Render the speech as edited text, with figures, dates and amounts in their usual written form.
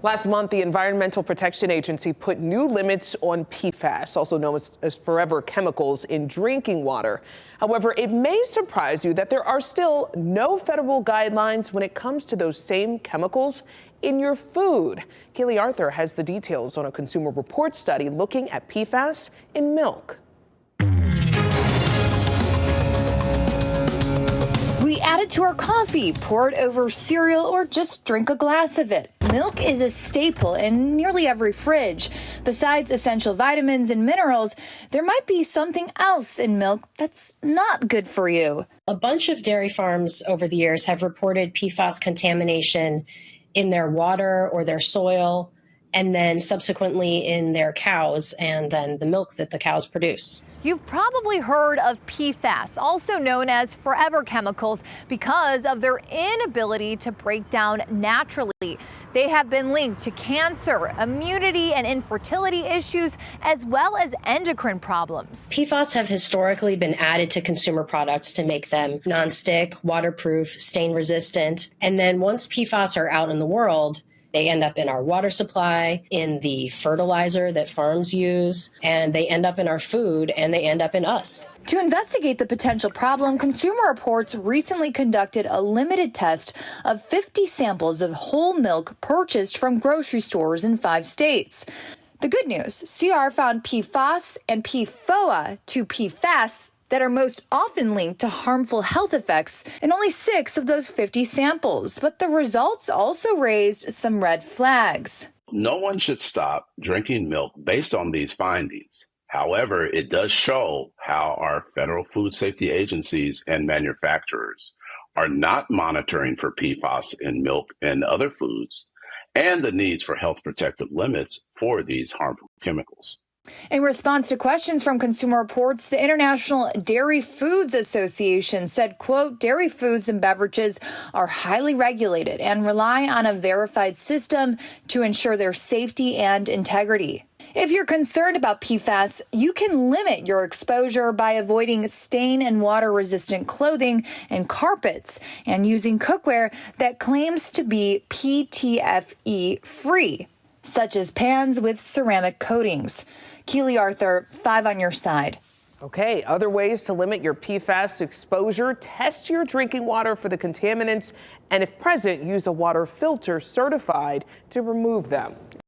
Last month, the Environmental Protection Agency put new limits on PFAS, also known as forever chemicals, in drinking water. However, it may surprise you that there are still no federal guidelines when it comes to those same chemicals in your food. Keely Arthur has the details on a Consumer Reports study looking at PFAS in milk. We add it to our coffee, pour it over cereal, or just drink a glass of it. Milk is a staple in nearly every fridge. Besides essential vitamins and minerals, there might be something else in milk that's not good for you. A bunch of dairy farms over the years have reported PFAS contamination in their water or their soil, and then subsequently in their cows and then the milk that the cows produce. You've probably heard of PFAS, also known as forever chemicals, because of their inability to break down naturally. They have been linked to cancer, immunity and infertility issues, as well as endocrine problems. PFAS have historically been added to consumer products to make them nonstick, waterproof, stain resistant. And then once PFAS are out in the world, they end up in our water supply, in the fertilizer that farms use, and they end up in our food, and they end up in us. To investigate the potential problem, Consumer Reports recently conducted a limited test of 50 samples of whole milk purchased from grocery stores in 5 states. The good news, CR found PFAS and PFOA, two PFAS, that are most often linked to harmful health effects in only 6 of those 50 samples. But the results also raised some red flags. No one should stop drinking milk based on these findings. However, it does show how our federal food safety agencies and manufacturers are not monitoring for PFAS in milk and other foods, and the needs for health protective limits for these harmful chemicals. In response to questions from Consumer Reports, the International Dairy Foods Association said, quote, dairy foods and beverages are highly regulated and rely on a verified system to ensure their safety and integrity. If you're concerned about PFAS, you can limit your exposure by avoiding stain and water-resistant clothing and carpets and using cookware that claims to be PTFE-free, such as pans with ceramic coatings. Keely Arthur, 5 on your side. Okay, other ways to limit your PFAS exposure: test your drinking water for the contaminants, and if present, use a water filter certified to remove them.